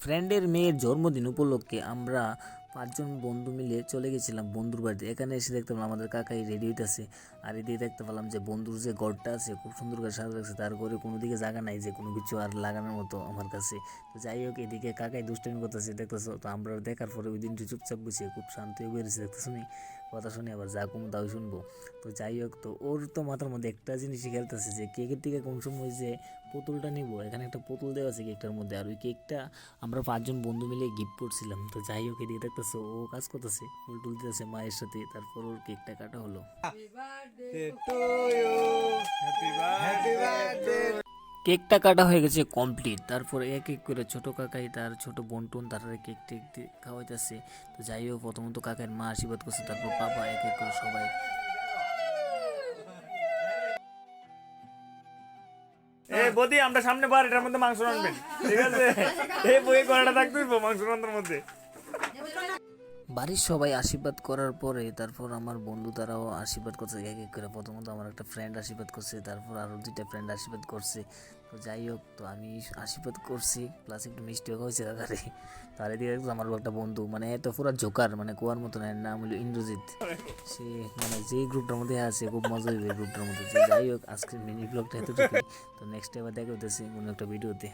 ফ্রেন্ডের মেয়ের জন্মদিন উপলক্ষে আমরা 5 জন বন্ধু মিলে চলে গেছিলাম বন্ধুর বাড়িতে। এখানে এসে দেখতে পেলাম আমাদের কাকাই রেডি হইতেছে, আর এদিকে দেখতে পেলাম যে বন্ধুর যে ঘরটা আছে খুব সুন্দর করে সাজা রাখছে, তার ঘরে কোনো দিকে জায়গা নাই যে কোনো কিছু আর লাগানোর মতো আমার কাছে। তো যাই হোক, এদিকে কাকাই দুষ্টামি করতেছে দেখতেছো। তো আমরা দেখার পরে ওই দিনটি চুপচাপ বসে খুব শান্ত হয়ে বেরিয়েছি, দেখতেছো নি কথা শুনি আবার যা কম তাও শুনবো। তো যাই হোক, তো ওর তো মাথার মধ্যে একটা জিনিসই খেলতেছে যে কেকের টিকে কোন সময় যে পুতুলটা নিব। এখানে একটা পুতুল দেওয়া আছে কেকটার মধ্যে, আর ওই কেকটা আমরা 5 জন বন্ধু মিলে গিফট করছিলাম। তো যাই হোক, এদিকে দেখতেছো ও কাজ করতেছে, ফুল টুল দিতেছে মায়ের সাথে, তারপর ওর কেকটা কাটা হলো। কেকটা কাটা হয়ে গেছে কমপ্লিট। তারপর এক এক করে ছোট কাকাই তার ছোট বোন টোন তারা কেক টেক খাওয়াইতেছে। তো যাই হোক, প্রথমত কাকার মা আশীর্বাদ করছে, তারপর পাপা, এক এক করে সবাই। এই বদি আমরা সামনে বার এটার মধ্যে মাংস রান্নবেন, ঠিক আছে? এই বই করাটা থাকতে মাংস রান্নার মধ্যে। বাড়ির সবাই আশীর্বাদ করার পরে তারপর আমার বন্ধু তারাও আশীর্বাদ করছে এক এক করে। প্রথমত আমার একটা ফ্রেন্ড আশীর্বাদ করছে, তারপর আরও 2টা ফ্রেন্ড আশীর্বাদ করছে। তো যাই হোক, তো আমি আশীর্বাদ করছি, প্লাস একটু মিষ্টিও হয়েছে কাকারে। তার এদিকে আমার একটা বন্ধু, মানে এত পুরো জোকার, মানে কুয়ার মতো না, নাম হলো ইন্দ্রজিৎ। সে মানে যেই গ্রুপটার মধ্যে আছে খুব মজা হইবে গ্রুপটার মধ্যে। যাই হোক, আজকের মিনি ব্লগটা এতটুকুই। তো নেক্সট আবার দেখা হইতেছে কোনো একটা ভিডিওতে।